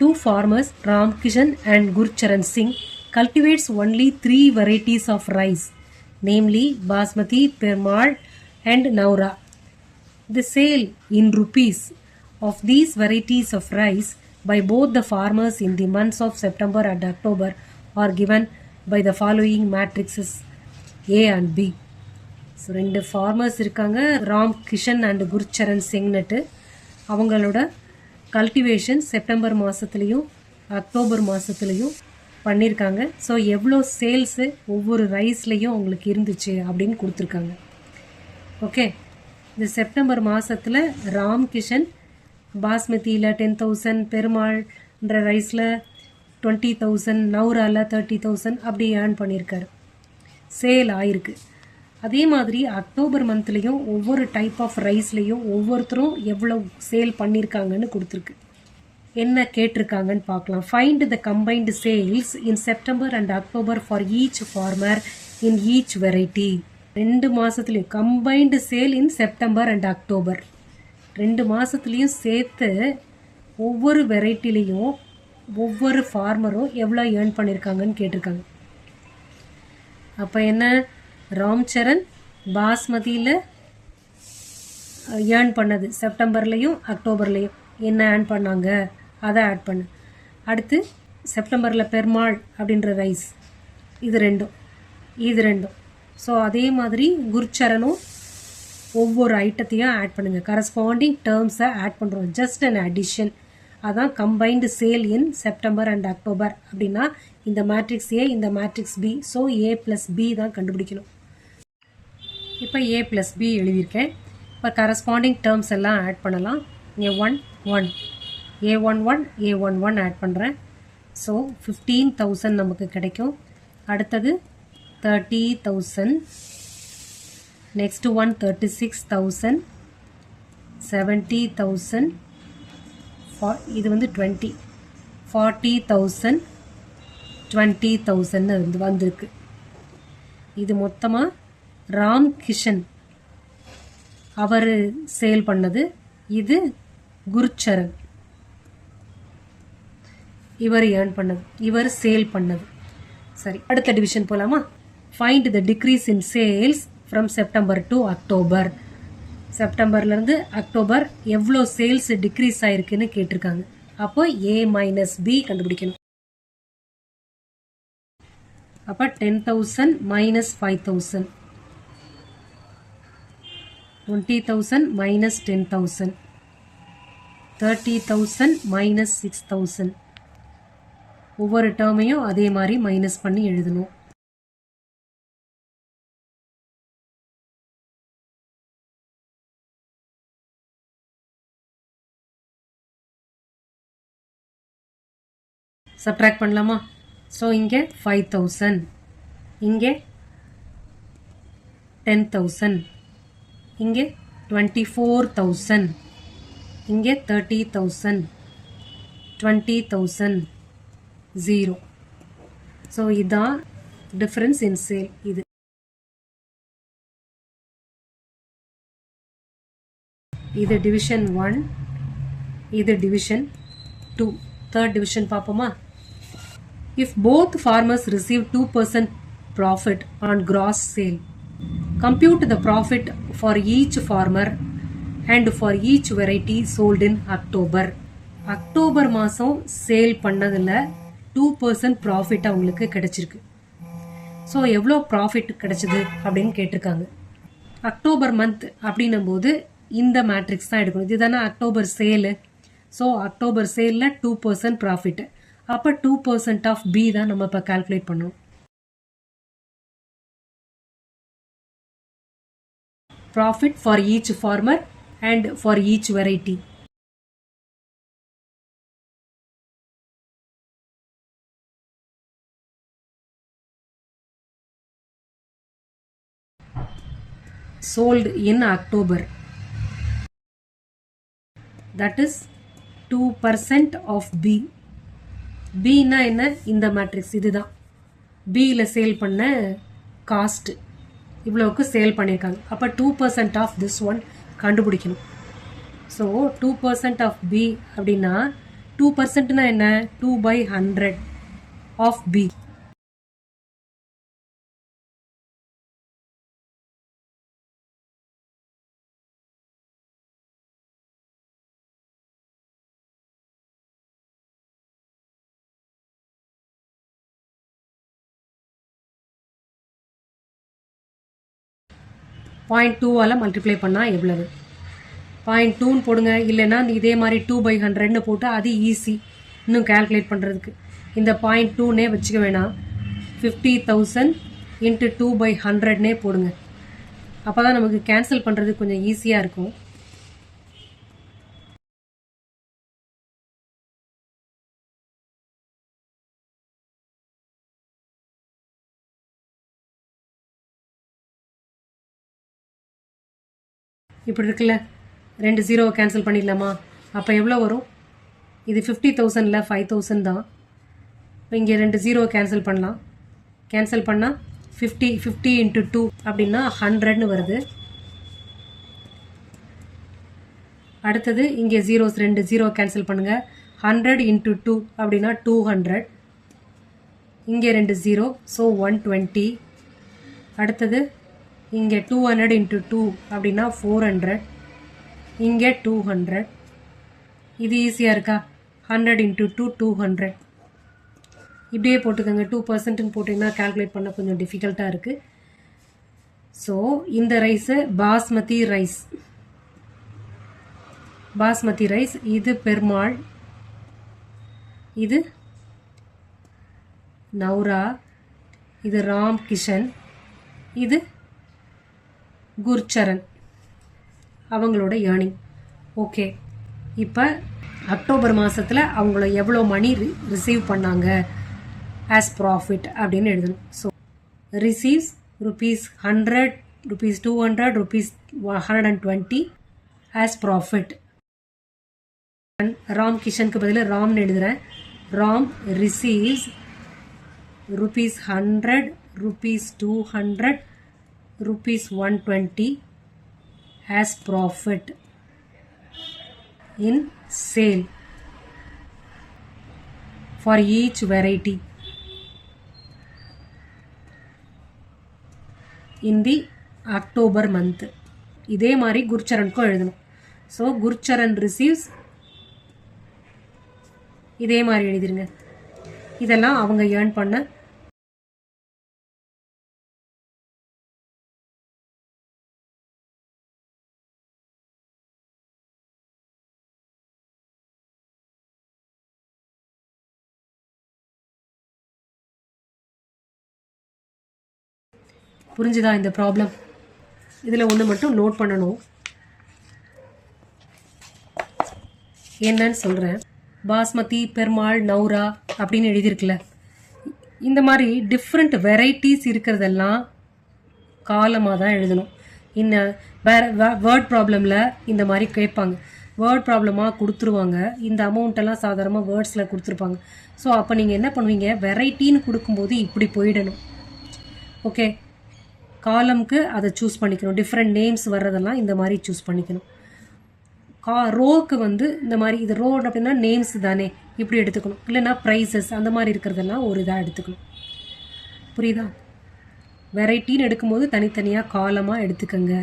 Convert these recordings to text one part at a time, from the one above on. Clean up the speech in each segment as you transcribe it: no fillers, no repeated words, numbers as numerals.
two farmers, Ramkishan and Gurcharan Singh, cultivates only 3 varieties of rice, namely Basmati, Permal and Naura. The sale in rupees of these varieties of rice by both the farmers in the months of September and October are given by the following matrices A and B. So 2 farmers இருக்காங்க, Ram Kishan and குர்ச்சரன் சிங்னட்டு. அவங்களோட cultivation September மாதத்துலேயும் October மாதத்துலேயும் பண்ணியிருக்காங்க. So எவ்வளோ sales ஒவ்வொரு ரைஸ்லேயும் அவங்களுக்கு இருந்துச்சு அப்படின்னு கொடுத்துருக்காங்க. Okay, இந்த செப்டம்பர் மாதத்தில் ராம் கிஷன் பாஸ்மதியில் 10,000, பெருமாள்ன்ற ரைஸில் 20,000, நௌராவில் 30,000 அப்படி ஏர்ன் பண்ணியிருக்காரு, சேல் ஆயிருக்கு. அதே மாதிரி அக்டோபர் மந்த்லேயும் ஒவ்வொரு டைப் ஆஃப் ரைஸ்லேயும் ஒவ்வொருத்தரும் எவ்வளோ சேல் பண்ணியிருக்காங்கன்னு கொடுத்துருக்கு. என்ன கேட்டிருக்காங்கன்னு பார்க்கலாம். Find the combined sales in September and October for each farmer in each variety. 2 மாதத்துலேயும் combined sale in September and October, 2 மாதத்துலேயும் சேர்த்து ஒவ்வொரு வெரைட்டிலையும் ஒவ்வொரு ஃபார்மரும் எவ்வளோ ஏர்ன் பண்ணியிருக்காங்கன்னு கேட்டிருக்காங்க. அப்போ என்ன, ராம்சரண் பாஸ்மதியில் ஏர்ன் பண்ணது செப்டம்பர்லேயும் அக்டோபர்லேயும் என்ன ஏர்ன் பண்ணாங்க அதை ஆட் பண்ணு. அடுத்து செப்டம்பரில் பெருமாள் அப்படின்ற ரைஸ், இது ரெண்டும். ஸோ அதே மாதிரி குர்ச்சரனும் ஒவ்வொரு ஐட்டத்தையும் ஆட் பண்ணுங்கள், கரஸ்பாண்டிங் டேர்ம்ஸை ஆட் பண்ணுறோம், ஜஸ்ட் அன் அடிஷன். அதான் combined sale in September and October. அப்படின்னா இந்த மேட்ரிக்ஸ் ஏ, இந்த மேட்ரிக்ஸ் பி. ஸோ ஏ ப்ளஸ் பி தான் கண்டுபிடிக்கணும். இப்போ ஏ ப்ளஸ் பி எழுதியிருக்கேன். இப்போ கரஸ்பாண்டிங் டேர்ம்ஸ் எல்லாம் ஆட் பண்ணலாம். A1 1, A11 A11 ஆட் பண்ணுறேன். ஸோ 15,000 நமக்கு கிடைக்கும். அடுத்தது 30,000, நெக்ஸ்ட் ஒன் 36,000, 70,000, இது வந்து 20, 40,000, 20,000 வந்திருக்கு. இது மொத்தமாக ராம் கிஷன் அவர் சேல் பண்ணது. இது குர்ச்சரன் இவர் ஏர்ன் பண்ணது, இவர் சேல் பண்ணது. சரி, அடுத்த டிவிஷன் போகலாமா? Find the decrease in sales from September to October. செப்டம்பர்லேருந்து அக்டோபர் எவ்வளோ சேல்ஸ் டிக்ரீஸ் ஆயிருக்குன்னு கேட்டிருக்காங்க. அப்போ A மைனஸ் B கண்டுபிடிக்கணும். அப்போ 10,000 மைனஸ் 5,000, 20,000 minus 10,000, 30,000 minus 6,000. ஒவ்வொரு டேர்மையும் அதே மாதிரி மைனஸ் பண்ணி எழுதணும். சப்ட்ராக்ட் பண்ணலாமா? ஸோ இங்கே 5,000, இங்கே 10,000, இங்கே 24,000, இங்கே 30,000, 20,000, 0. ஸோ இதுதான் டிஃப்ரென்ஸ் இன் சேல். இது டிவிஷன் 1, இது டிவிஷன் 2. தேர்ட் டிவிஷன் பார்ப்போமா? If both farmers receive 2% profit on gross sale, compute the profit for each farmer and for each variety sold in October. October மாதம் sale பண்ணதில் 2% profit அவங்களுக்கு கிடைச்சிருக்கு. So எவ்வளோ profit கிடைச்சிது அப்படின்னு கேட்டிருக்காங்க. அக்டோபர் மந்த் அப்படின்னும் போது இந்த மேட்ரிக்ஸ் தான் எடுக்கணும். இதுதானே அக்டோபர் சேலு. ஸோ அக்டோபர் சேலில் 2% ப்ராஃபிட். அப்போ 2% ஆஃப் பி தான் நம்ம இப்போ கால்குலேட் பண்ணணும். Profit for each farmer and for each variety. Sold in October. That is 2% of B. B na enna இந்த மேட்ரிக்ஸ் இதுதான். B ல சேல் பண்ண காஸ்ட் இவ்வளவுக்கு சேல் பண்ணியிருக்காங்க. அப்போ 2% ஆஃப் திஸ் ஒன் கண்டுபிடிக்கணும். ஸோ 2% ஆஃப் பி அப்படின்னா 2% என்ன? 2/100 of B. பாயிண்ட் 2ஆல் மல்டிப்ளை பண்ணால் எவ்வளவு? 0.2ன்னு போடுங்க. இல்லைன்னா இதே மாதிரி 2/100ன்னு போட்டு அது ஈஸி இன்னும் கால்குலேட் பண்ணுறதுக்கு. இந்த 0.2னே வச்சுக்க வேணாம், 50,000 × 2/100னே போடுங்க. அப்போ தான் நமக்கு கேன்சல் பண்ணுறது கொஞ்சம் ஈஸியாக இருக்கும். இப்படி இருக்குல்ல, 2 0 கேன்சல் பண்ணிடலாமா? அப்போ எவ்வளோ வரும்? இது 50,000ல் 5,000 தான். இப்போ இங்கே 2 0 கேன்சல் பண்ணலாம். கேன்சல் பண்ணால் 50 × 2 அப்படின்னா 100ன்னு வருது. அடுத்தது இங்கே 2 0 கேன்சல் பண்ணுங்கள். 100 × 2 அப்படின்னா 200. இங்கே 2 0, ஸோ 120. அடுத்தது இங்கே 200 × 2 அப்படின்னா 400. இங்கே 200. இது ஈஸியாக இருக்கா? 100 × 2 200. இப்படியே போட்டுக்கோங்க. 2%ன்னு போட்டிங்கன்னா கால்குலேட் பண்ண கொஞ்சம் டிஃபிகல்ட்டாக இருக்குது. ஸோ இந்த rice basmati rice. Basmati rice. இது பெருமாள், இது நௌரா, இது ராம் கிஷன், இது குர்சரன். அவங்களோட ஏர்னிங். ஓகே, இப்போ அக்டோபர் மாதத்தில் அவங்கள எவ்வளோ மணி ரிசீவ் பண்ணாங்க ஆஸ் ப்ராஃபிட் அப்படின்னு எழுதணும். So receives ₹100, ₹200, ₹120 as profit. Ram கிஷனுக்கு பதில் ராம்னு எழுதுகிறேன். Ram receives ₹100, ₹200, ₹120 as profit in sale for each variety in the October month. இதே மாதிரி குர்சரனுக்கும் எழுதணும். ஸோ குர்சரன் ரிசீவ்ஸ் இதே மாதிரி எழுதிருங்க. இதெல்லாம் அவங்க ஏர்ன் பண்ண. புரிஞ்சுதா இந்த ப்ராப்ளம்? இதில் ஒன்று மட்டும் நோட் பண்ணணும். என்னன்னு சொல்கிறேன். பாஸ்மதி, பெருமாள், நௌரா அப்படின்னு எழுதியிருக்குல்ல, இந்த மாதிரி டிஃப்ரெண்ட் வெரைட்டிஸ் இருக்கிறதெல்லாம் காலமாக தான் எழுதணும். வேர்ட் ப்ராப்ளமில் இந்த மாதிரி கேட்பாங்க. வேர்ட் ப்ராப்ளமாக கொடுத்துருவாங்க. இந்த அமௌண்ட்டெல்லாம் சாதாரணமாக வேர்ட்ஸில் கொடுத்துருப்பாங்க. ஸோ அப்போ நீங்கள் என்ன பண்ணுவீங்க, வெரைட்டின்னு கொடுக்கும்போது இப்படி போயிடணும். ஓகே, காலம்க்கு அதை சூஸ் பண்ணிக்கணும். டிஃப்ரெண்ட் நேம்ஸ் வர்றதெல்லாம் இந்த மாதிரி சூஸ் பண்ணிக்கணும். ரோக்கு வந்து இந்த மாதிரி, இது ரோ அப்படின்னா நேம்ஸ் தானே, இப்படி எடுத்துக்கணும். இல்லைன்னா ப்ரைஸஸ் அந்த மாதிரி இருக்கிறதெல்லாம் ஒரு இதாக எடுத்துக்கணும். புரியுதா? வெரைட்டின்னு எடுக்கும்போது தனித்தனியாக காலமாக எடுத்துக்கோங்க.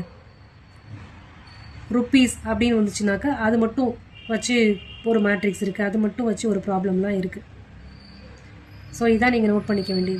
ருப்பீஸ் அப்படின்னு வந்துச்சுனாக்கா அது மட்டும் வச்சு ஒரு மேட்ரிக்ஸ் இருக்குது, அது மட்டும் வச்சு ஒரு ப்ராப்ளம்லாம் இருக்குது. ஸோ இதான் நீங்கள் நோட் பண்ணிக்க வேண்டியது.